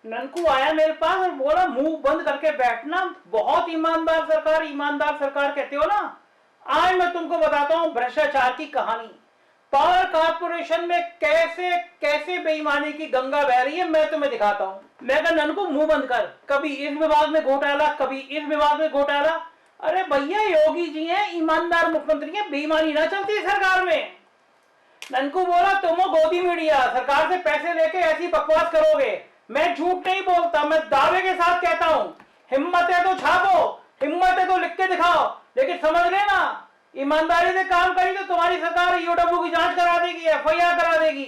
ननकू आया मेरे पास और बोला मुंह बंद करके बैठना, बहुत ईमानदार सरकार कहते हो ना। आज मैं तुमको बताता हूं भ्रष्टाचार की कहानी। पावर कॉर्पोरेशन में कैसे कैसे बेईमानी की गंगा बह रही है मैं तुम्हें दिखाता हूं। मैं कहा ननकू मुंह बंद कर, कभी इस विभाग में घोटाला, कभी इस विभाग में घोटाला। अरे भैया योगी जी हैं, ईमानदार मुख्यमंत्री हैं, बेईमानी ना चलती सरकार में। ननकू बोला तुम गोदी मीडिया, सरकार से पैसे लेके ऐसी बकवास करोगे। मैं झूठ नहीं बोलता, मैं दावे के साथ कहता हूं। हिम्मत है तो छापो, हिम्मत है तो लिख के दिखाओ, लेकिन समझ गए ना, ईमानदारी से काम करी तो तुम्हारी सरकार ईओडब्ल्यू की जांच करा देगी, एफआईआर करा देगी।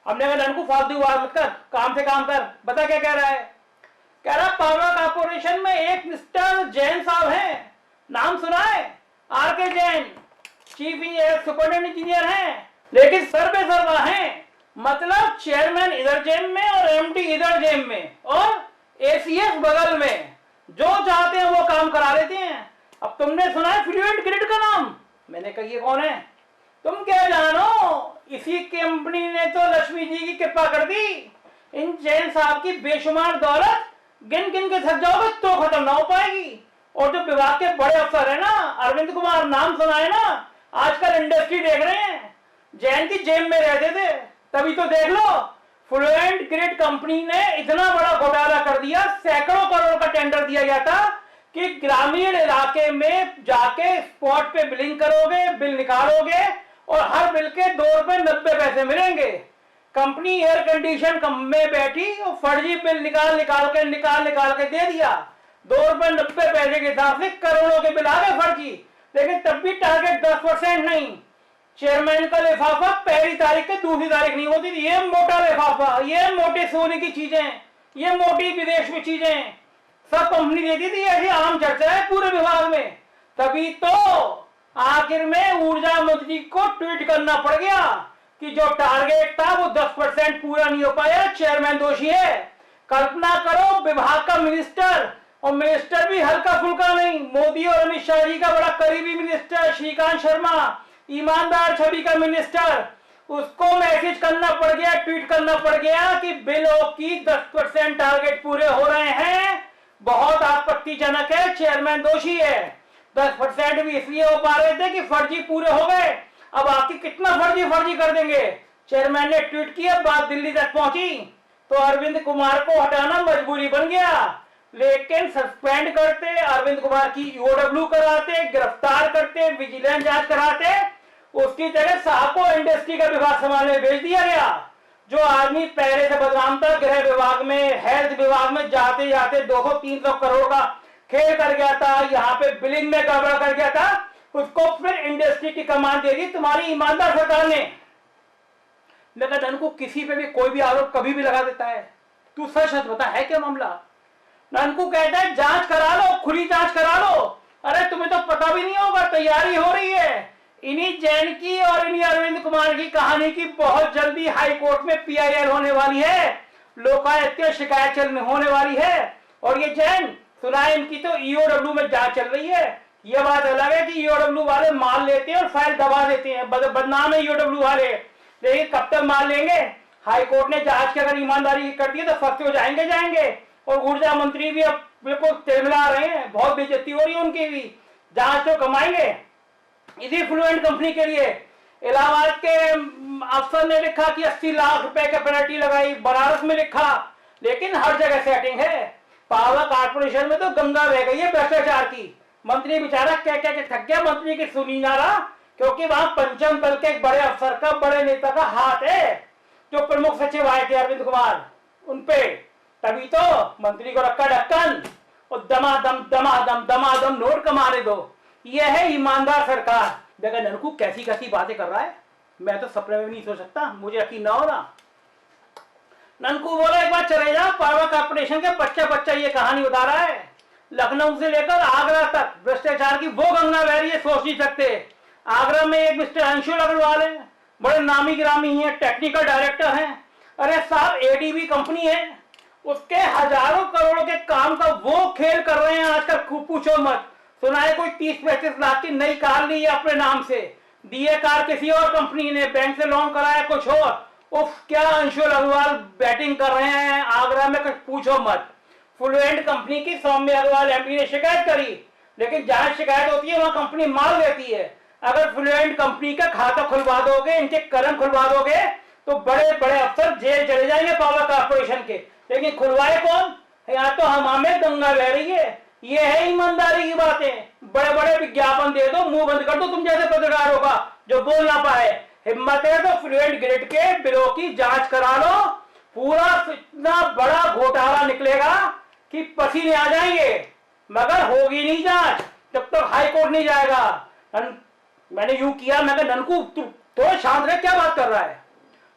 हमने कहा ननकू फालतू बात मत कर, काम से काम कर। बता क्या कह रहा है? कह रहा पावर कॉर्पोरेशन में एक मिस्टर जैन साहब हैं, नाम सुना है? आर के जैन, चीफ सुपरिटेंडेंट इंजीनियर हैं, लेकिन सर्वे सर्वा हैं। मतलब चेयरमैन इधर जेब में और एमडी इधर जेब में और एसीएस बगल में, जो चाहते हैं वो काम करा लेते हैं। अब तुमने सुना है फ्लुएंट ग्रिड का नाम? मैंने कहा ये कौन है? तुम क्या जानो, इसी कंपनी ने तो लक्ष्मी जी की कृपा कर दी। इन जैन साहब की बेशुमार दौलत गिन गिन के थक जाओगे तो खत्म ना हो पाएगी। और जो विभाग के बड़े अफसर है ना, अरविंद कुमार नाम सुना है ना, आजकल इंडस्ट्री देख रहे हैं, जैन की जेब में रहते थे। तभी तो देख लो फ्लुएंट ग्रिड कंपनी ने इतना बड़ा घोटाला कर दिया, सैकड़ों करोड़ का टेंडर दिया गया था कि ग्रामीण इलाके में जाके स्पॉट पे बिलिंग करोगे, बिल निकालोगे और हर बिल के 2 रुपए 90 पैसे मिलेंगे। कंपनी एयर कंडीशन में बैठी और फर्जी बिल निकाल के दे दिया। 2 रुपए 90 पैसे के हिसाब से करोड़ों के बिल आ गए फर्जी। लेकिन तब भी टारगेट 10% नहीं। चेयरमैन का लिफाफा पहली तारीख के दूसरी तारीख नहीं होती थी। ये मोटा लिफाफा, ये मोटे सोने की चीजें, ये मोटी विदेश में चीजें सब कंपनी देती थी। ऐसी आम चर्चा है पूरे विभाग में। तभी तो आखिर में ऊर्जा मंत्री को ट्वीट करना पड़ गया कि जो टारगेट था वो 10% पूरा नहीं हो पाया, चेयरमैन दोषी है। कल्पना करो विभाग का मिनिस्टर, और मिनिस्टर भी हल्का फुल्का नहीं, मोदी और अमित शाह जी का बड़ा करीबी मिनिस्टर श्रीकांत शर्मा, ईमानदार छवि का मिनिस्टर, उसको मैसेज करना पड़ गया, ट्वीट करना पड़ गया कि बिलों की 10% टारगेट पूरे हो रहे हैं, बहुत आपत्तिजनक है, चेयरमैन दोषी है। 10% भी इसलिए हो पा रहे थे कि फर्जी पूरे हो गए। अब आखिर कितना फर्जी कर देंगे। चेयरमैन ने ट्वीट किया, बात दिल्ली तक पहुंची तो अरविंद कुमार को हटाना मजबूरी बन गया। लेकिन सस्पेंड करते, अरविंद कुमार की ईओडब्ल्यू कराते, गिरफ्तार करते, विजिलेंस जांच कराते, उसकी जगह साहब को इंडस्ट्री का विभाग संभालने भेज दिया गया। जो आदमी पहले से बदनाम था, गृह विभाग में, हेल्थ विभाग में जाते जाते 200-300 करोड़ का खेल कर गया था, यहाँ पे बिलिंग में गड़बड़ कर गया था, उसको फिर इंडस्ट्री की कमान दे दी तुम्हारी ईमानदार सरकार ने। लेकिन ननकू किसी पे भी कोई भी आरोप कभी भी लगा देता है। तू सच बता, है क्या मामला? ननकू कहता है जांच करा लो, खुली जांच करा लो। अरे तुम्हें तो पता भी नहीं होगा, तैयारी हो रही है। इन्हीं जैन की और इन्हीं अरविंद कुमार की कहानी की बहुत जल्दी हाई कोर्ट में पीआईएल होने वाली है, लोकायुक्त शिकायत होने वाली है। और ये जैन सुना है इनकी तो ईओडब्ल्यू में जांच चल रही है। ये बात अलग है कि ईओडब्ल्यू वाले माल लेते हैं और फाइल दबा देते हैं, बदनाम है ईओडब्ल्यू वाले। लेकिन कब तक माल लेंगे? हाई कोर्ट ने जांच की अगर ईमानदारी कर दी तो फंसे हो जाएंगे। और ऊर्जा मंत्री भी अब बिल्कुल तिलमिला रहे हैं, बहुत बेइज्जती हो रही है उनकी भी। जांच तो कमाएंगे इसी फ्लुएंट कंपनी के लिए। इलाहाबाद के अफसर ने लिखा कि 80 लाख रुपए का पेनल्टी लगाई, बनारस में लिखा, लेकिन हर जगह सेटिंग है। पावर कॉर्पोरेशन में तो गंगा बह गई है भ्रष्टाचार की। मंत्री बेचारा क्या क्या थक गया, मंत्री की सुनी ना रहा, क्योंकि वहां पंचम दल के एक बड़े अफसर का, बड़े नेता का हाथ है, जो प्रमुख सचिव आए थे अरविंद कुमार, उनपे। तभी तो मंत्री को रखा ढक्कन और दमादम नोट कमाने दो। यह है ईमानदार सरकार। देखा ननकू कैसी कैसी बातें कर रहा है, मैं तो सपने में नहीं सोच सकता, मुझे यकीन ना हो रहा। ननकू बोला एक बार चले जाओ, पावर कॉर्पोरेशन के बच्चा ये कहानी बता रहा है। लखनऊ से लेकर आगरा तक भ्रष्टाचार की वो गंगा बह रही है, सोच नहीं सकते। आगरा में एक मिस्टर अंशुल अग्रवाल है, बड़े नामी गिरामी हैं, टेक्निकल डायरेक्टर हैं। अरे साहब एडीबी कंपनी है, उसके हजारों करोड़ के काम का वो खेल कर रहे हैं आजकल, पूछो मत। सुना है कोई 30-35 लाख की नई कार ली है अपने नाम से, दिए कार किसी और कंपनी ने, बैंक से लोन कराया कुछ उफ, क्या अंशुल अग्रवाल बैटिंग कर रहे हैं आगरा में, कुछ पूछो मत। फ्लुएंट कंपनी की सौम्य अग्रवाल एमडी ने शिकायत करी, लेकिन जहां शिकायत होती है वहां कंपनी माल देती है। अगर फ्लुएंट कंपनी का खाता खुलवा दोगे, इनके कलम खुलवा दोगे, तो बड़े बड़े अफसर जेल चले जाएंगे पावर कारपोरेशन के। लेकिन खुलवाए कौन? यहाँ तो हमामे दंगा बह रही है। ये है ईमानदारी की बातें। बड़े बड़े विज्ञापन दे दो, मुंह बंद कर दो तुम जैसे पत्रकारों का जो बोल ना पाए। हिम्मत है तो फ्लुएंट ग्रिड के बिलों की जांच करा लो। पूरा इतना बड़ा घोटाला निकलेगा कि पसीने आ जाएंगे, मगर होगी नहीं जांच जब तक हाई कोर्ट नहीं जाएगा। मैंने यूं किया, मैं ननकू तो शांत रहे, क्या बात कर रहा है?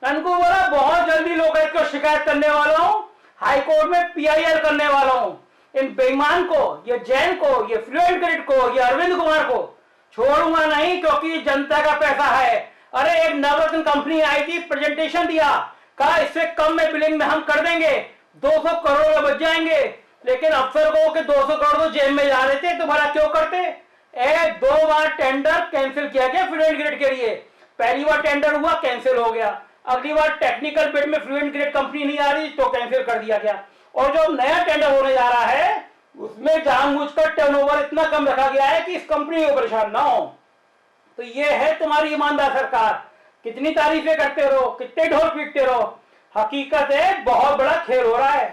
ननकू बोला बहुत जल्दी लोकायुक्त को शिकायत करने वाला हूं, हाई कोर्ट में पीआईएल करने वाला हूं। इन बेईमान को, ये जैन को, ये फ्लुएंट ग्रिड को, ये अरविंद कुमार को छोड़ूंगा नहीं, क्योंकि ये जनता का पैसा है। अरे एक नवरत्न कंपनी आई थी, प्रेजेंटेशन दिया, कहा इससे कम में बिलिंग में हम कर देंगे, 200 करोड़ में बच जाएंगे। लेकिन अफसर को कि 200 करोड़ तो जेब में जा रहे थे, तुम्हारा क्यों करते? 2 बार टेंडर कैंसिल किया गया फ्लुएंट ग्रिड के लिए। पहली बार टेंडर हुआ, कैंसिल हो गया। अगली बार टेक्निकल बिड में फ्लुएंट ग्रिड कंपनी नहीं आ रही तो कैंसिल कर दिया गया। और जो नया टेंडर होने जा रहा है उसमें जानबूझकर टर्नओवर इतना कम रखा गया है कि इस कंपनी को परेशान ना हो। तो ये है तुम्हारी ईमानदार सरकार। कितनी तारीफें करते रहो, कितने ढोल पीटते रहो, हकीकत है बहुत बड़ा खेल हो रहा है।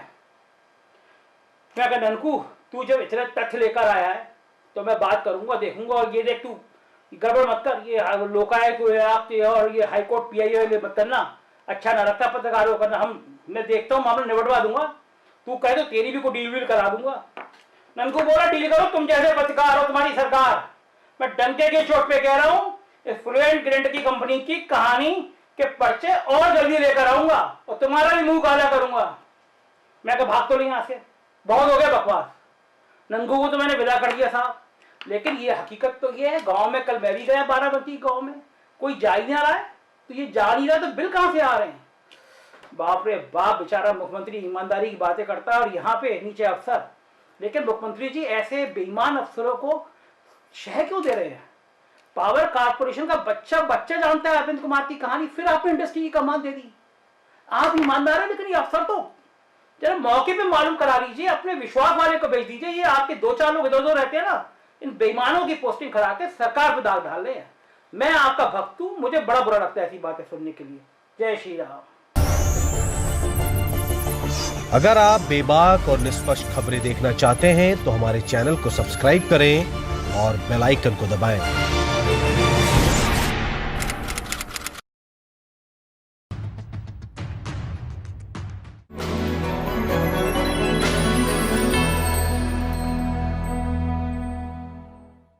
मैं कहा ननकू, तू जब इतने तथ्य लेकर आया है तो मैं बात करूंगा, देखूंगा। और ये देख, तू गड़बड़ मत कर, ये लोकायुक्त और ये हाईकोर्ट पीआईएल मत करना, अच्छा ना लगता पत्रकारों करना। मैं देखता हूँ, मामला निबटवा दूंगा। तू कह दो तेरी भी कोई डील करा दूंगा। ननकू बोला डील करो, तुम जैसे पत्रकार हो, तुम्हारी सरकार। मैं डंके के चोट पे कह रहा हूं, इस फ्लुएंट ग्रिड की कंपनी की कहानी के पर्चे और जल्दी लेकर आऊंगा और तुम्हारा भी मुंह काला करूंगा। मैं तो भाग तो नहीं यहां से, बहुत हो गया बकवास। ननकू को तो मैंने विदा कर दिया साहब, लेकिन ये हकीकत तो ये है, गांव में कल मैं भी गया, बाराबंकी गांव में कोई जा ही नहीं रहा है। तो ये जा नहीं रहा तो बिल कहां से आ रहे हैं? बाप रे बाप, बेचारा मुख्यमंत्री ईमानदारी की बातें करता है और यहाँ पे नीचे अफसर। लेकिन मुख्यमंत्री जी ऐसे बेईमान अफसरों को शह क्यों दे रहे हैं? पावर कारपोरेशन का बच्चा जानता है अरविंद कुमार की कहानी, फिर आपने इंडस्ट्री की कमान दे दी। आप ईमानदार है, लेकिन ये अफसर तो जरा मौके पे मालूम करा लीजिए, अपने विश्वास वाले को भेज दीजिए। ये आपके 2-4 लोग इधर-उधर रहते हैं ना, इन बेईमानों की पोस्टिंग करा के सरकार पे दाग डाल रहे हैं। मैं आपका भक्त हूं, मुझे बड़ा बुरा लगता है ऐसी बातें सुनने के लिए। जय श्री राम। अगर आप बेबाक और निष्पक्ष खबरें देखना चाहते हैं तो हमारे चैनल को सब्सक्राइब करें और बेल आइकन को दबाएं।